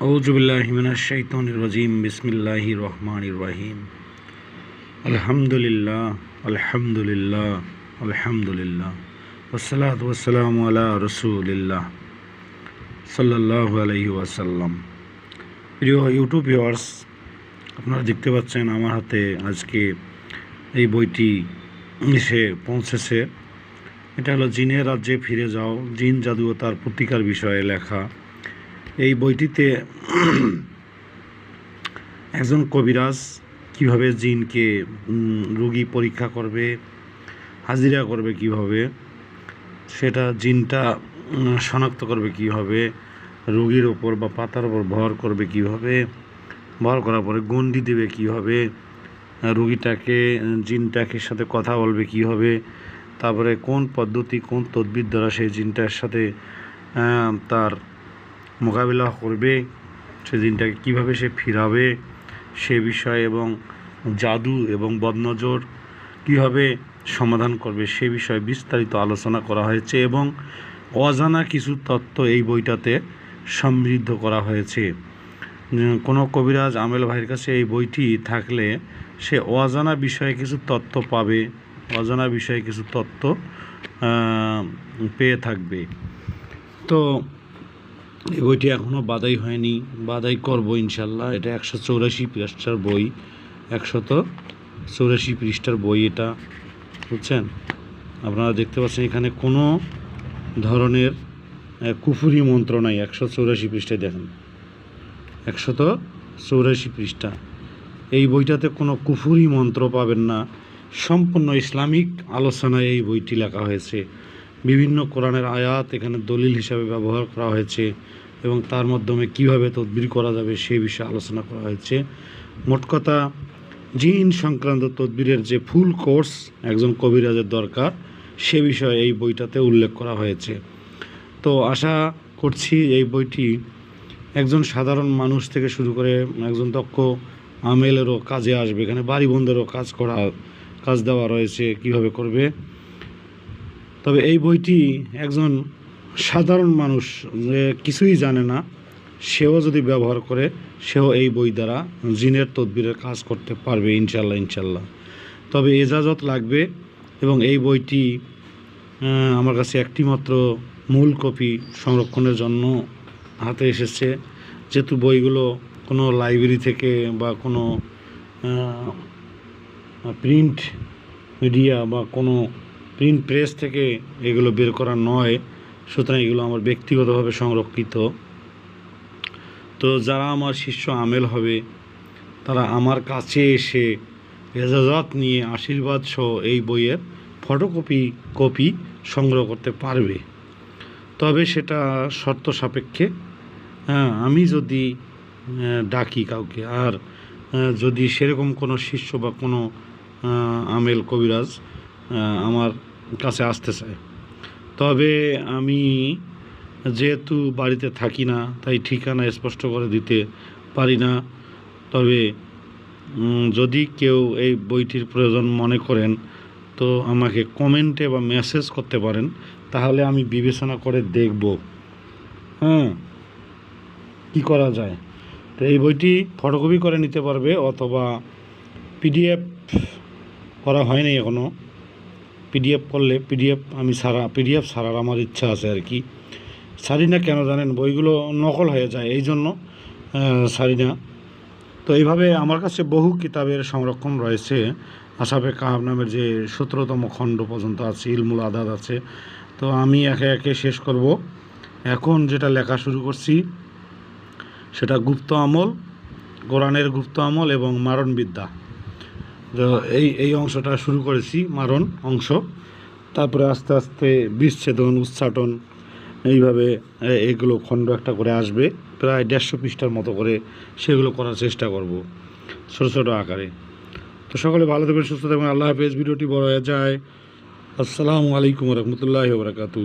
আউযুবিল্লাহি মিনাশ শাইতানির রাজিম। বিসমিল্লাহির রহমানির রহিম। আলহামদুলিল্লাহ আলহামদুলিল্লাহ আলহামদুলিল্লাহ ওয়াসসালাতু ওয়াসসালামু আলা রাসূলিল্লাহ সাল্লাল্লাহু আলাইহি ওয়াসাল্লাম। প্রিয় ইউটিউব ভিউয়ার্স, আপনারা দেখতে পাচ্ছেন আমার হাতে আজকে এই বইটি এসে পৌঁছেছে। এটা হলো জিনের রাজ্যে ফিরে যাও, জিন জাদু ও তার প্রতিকার বিষয়ে লেখা। এই বইটিতে একজন কবিরাজ কিভাবে জিনকে রোগী পরীক্ষা করবে, হাজিরা করবে কিভাবে, সেটা জিনটা শনাক্ত করবে কিভাবে, রোগীর ওপর বা পাতার ওপর ভর করবে কিভাবে, ভর করার পরে গণ্ডি দেবে কিভাবে, রোগীটাকে জিনটাকে সাথে কথা বলবে কিভাবে, তারপরে কোন পদ্ধতি কোন তদবির দ্বারা সেই জিনটার সাথে তার মোকাবিলা করবে, সে জিনটাকে কীভাবে সে ফিরাবে সে বিষয়ে, এবং জাদু এবং বদনজর কীভাবে সমাধান করবে সে বিষয়ে বিস্তারিত আলোচনা করা হয়েছে এবং অজানা কিছু তথ্য এই বইটাতে সমৃদ্ধ করা হয়েছে। কোনো কবিরাজ আমেল ভাইয়ের কাছে এই বইটি থাকলে সে অজানা বিষয়ে কিছু তথ্য পাবে, অজানা বিষয়ে কিছু তথ্য পেয়ে থাকবে। তো এই বইটি এখনও বাদাই হয়নি, বাদাই করবো ইনশাল্লাহ। এটা 184 পৃষ্ঠার বই, 184 পৃষ্ঠার বই এটা, বুঝছেন? আপনারা দেখতে পাচ্ছেন এখানে কোনো ধরনের কুফুরি মন্ত্র নাই। 184 পৃষ্ঠায় দেখেন, 184 পৃষ্ঠা। এই বইটাতে কোনো কুফুরি মন্ত্র পাবেন না, সম্পূর্ণ ইসলামিক আলোচনায় এই বইটি লেখা হয়েছে। বিভিন্ন কোরআনের আয়াত এখানে দলিল হিসাবে ব্যবহার করা হয়েছে এবং তার মাধ্যমে কীভাবে তদবির করা যাবে সেই বিষয়ে আলোচনা করা হয়েছে। মোট কথা, জিন সংক্রান্ত তদবিরের যে ফুল কোর্স একজন কবিরাজের দরকার সে বিষয়ে এই বইটাতে উল্লেখ করা হয়েছে। তো আশা করছি এই বইটি একজন সাধারণ মানুষ থেকে শুরু করে একজন দক্ষ আমেলেরও কাজে আসবে। এখানে বাড়ি বন্ধেরও কাজ দেওয়া রয়েছে কীভাবে করবে। তবে এই বইটি একজন সাধারণ মানুষ যে কিছুই জানে না সেও যদি ব্যবহার করে, সেও এই বই দ্বারা জিনের তদবিরের কাজ করতে পারবে ইনশাল্লাহ। তবে এজাজত লাগবে এবং এই বইটি আমার কাছে একটি মাত্র মূল কপি সংরক্ষণের জন্য হাতে এসেছে। যেহেতু বইগুলো কোনো লাইব্রেরি থেকে বা কোনো প্রিন্ট মিডিয়া বা কোনো প্রিন্ট প্রেস থেকে এগুলো বের করা নয়, সুতরাং এগুলো আমার ব্যক্তিগতভাবে সংরক্ষিত। তো যারা আমার শিষ্য আমেল হবে তারা আমার কাছে এসে এজাজত নিয়ে আশীর্বাদ সহ এই বইয়ের কপি সংগ্রহ করতে পারবে। তবে সেটা শর্ত সাপেক্ষে, আমি যদি ডাকি কাউকে, আর যদি সেরকম কোনো শিষ্য বা কোনো আমেল কবিরাজ আমার কাছে আসতে চায়, তবে আমি যেহেতু বাড়িতে থাকি না তাই ঠিকানা স্পষ্ট করে দিতে পারি না। তবে যদি কেউ এই বইটির প্রয়োজন মনে করেন তো আমাকে কমেন্টে বা মেসেজ করতে পারেন, তাহলে আমি বিবেচনা করে দেখব কি করা যায়। তো এই বইটি ফটোকপি করে নিতে পারবে, অথবা পিডিএফ করা হয়নি এখনও। পিডিএফ করলে পিডিএফ ছাড়ার আমার ইচ্ছা আছে আর কি। ছাড়ি না কেন জানেন, বইগুলো নকল হয়ে যায়, এই জন্য ছাড়ি না। তো এইভাবে আমার কাছে বহু কিতাবের সংরক্ষণ রয়েছে। আসাবে কাহাব নামের যে 17তম খণ্ড পর্যন্ত আছে, ইলমুল আদাদ আছে। তো আমি একে একে শেষ করব। এখন যেটা লেখা শুরু করছি সেটা গুপ্ত আমল, কোরআনের গুপ্ত আমল এবং মারণবিদ্যা। তো এই অংশটা শুরু করেছি, মারণ অংশ। তারপরে আস্তে আস্তে বিচ্ছেদন, উচ্চাটন, এইভাবে এগুলো খণ্ড একটা করে আসবে, প্রায় 150 পৃষ্ঠার মতো করে। সেগুলো করার চেষ্টা করব ছোটো ছোটো আকারে। তো সকলে ভালো থাকবেন, সুস্থ থাকবেন। আল্লাহ হাফেজ। ভিডিওটি বড় হয়ে যায়। আসসালামু আলাইকুম রহমতুল্লাহি ওয়া বারাকাতুহু।